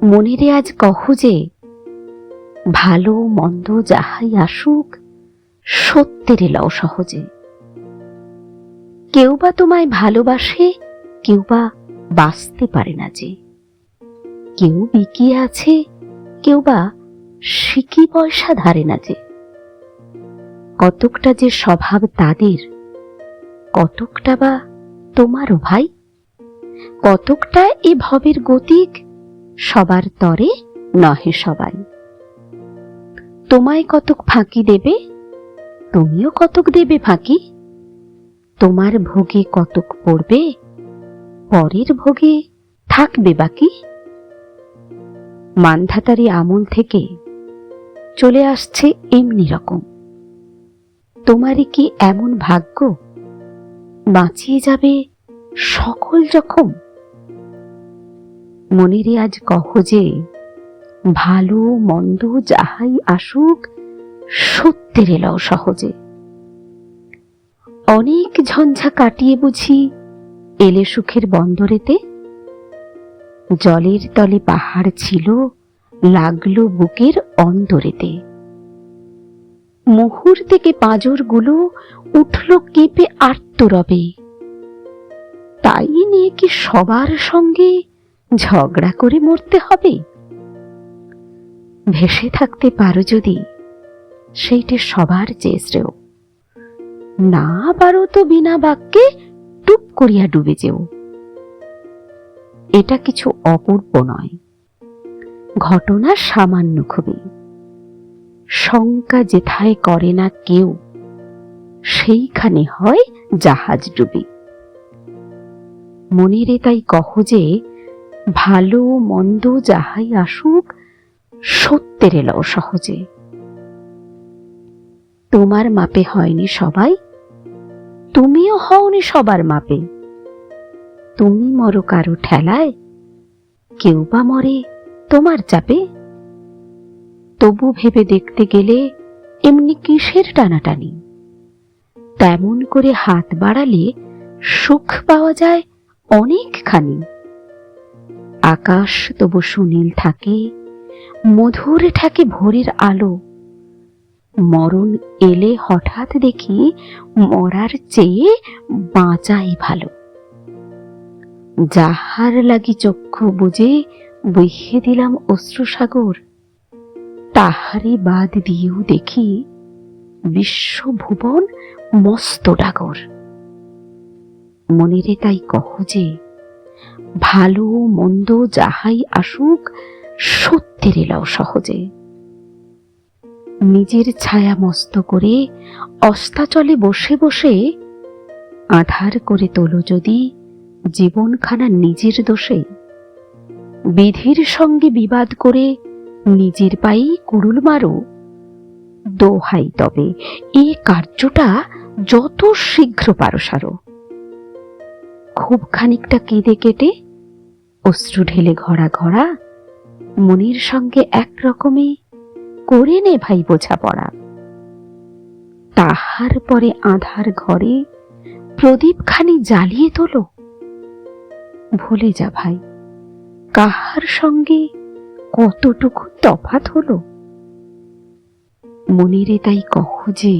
মনেরে আজ কহ যে ভালো মন্দ যাহাই আসুক সত্যেরে লও সহজে। কেউ বা তোমায় ভালোবাসে, কেউ বা বাঁচতে পারে না যে। কেউ বিকিয়ে আছে, কেউ বা সিকি পয়সা ধারে না যে। কতকটা যে স্বভাব তাদের, কতকটা বা তোমারও ভাই। কতকটা এ ভবের গতিক, সবার তরে নহে সবাই। তোমায় কতক ফাঁকি দেবে, তুমিও কতক দেবে ফাঁকি। তোমার ভোগে কতক পড়বে, পরের ভোগে থাকবে বাকি। মানধাতারি আমল থেকে চলে আসছে এমনি রকম। তোমারই কি এমন ভাগ্য, বাঁচিয়ে যাবে সকল জখম। মনেরে আজ কহ যে ভালো মন্দ যাহাই আসুক সত্যেরে লও সহজে। অনেক ঝঞ্ঝা কাটিয়ে বুঝি এলে সুখের বন্দরেতে। জলের তলে পাহাড় ছিল, লাগলো বুকের অন্তরেতে। মুহুর থেকে পাঁজরগুলো উঠল কেঁপে আর্তরবে। তাই নিয়ে কি সবার সঙ্গে ঝগড়া করে মরতে হবে? ভেসে থাকতে পারো যদি সেইটে সবার চেয়ে শ্রেয়। না পারো তো বিনা বাক্যে টুপ করিয়া ডুবে যেও। এটা কিছু অপূর্ব নয়, ঘটনা সামান্য খুবই। শঙ্কা যেথায় করে না কেউ, সেইখানে হয় জাহাজ ডুবি। মনেরে তাই কহ যে ভালো মন্দ যাহাই আসুক সত্যেরে লও সহজে। তোমার মাপে হয়নি সবাই, তুমিও হওনি সবার মাপে। তুমি মরো কারো ঠেলায়, কেউ বা মরে তোমার চাপে। তবু ভেবে দেখতে গেলে এমনি কিসের টানাটানি। তেমন করে হাত বাড়ালে সুখ পাওয়া যায় অনেকখানি। আকাশ তবু সুনীল থাকে, মধুর ঠেকে ভোরের আলো। মরণ এলে হঠাৎ দেখি মরার চেয়ে বাঁচাই ভালো। যাহার লাগি চক্ষু বুজে বইয়ে দিলাম অশ্রুসাগর, তাহারে বাদ দিয়েও দেখি বিশ্বভুবন মস্ত ডাগর। মনেরে তাই কহ যে ভালো মন্দ যাহাই আসুক সত্যেরে লও সহজে। নিজের ছায়া মস্ত করে অস্তাচলে বসে বসে আধার করে তোলো যদি জীবনখানা নিজের দোষে। বিধির সঙ্গে বিবাদ করে নিজের পায়েই কুড়ুল মারো। দোহাই তবে এ কার্যটা যত শীঘ্র পারো সারো। খুব খানিকটা কেঁদে কেটে অশ্রু ঢেলে ঘরা ঘরা মনের সঙ্গে একরকমে করে নে ভাই বোঝাপড়া। তাহার পরে আধার ঘরে প্রদীপখানি জ্বালিয়ে তোলো। ভুলে যা ভাই কাহার সঙ্গে কতটুকু তফাৎ হলো। মনেরে তাই কহ যে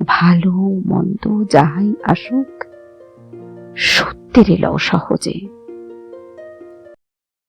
ভালো মন্দ যাহাই আসুক সত্যেরে লও সহজে।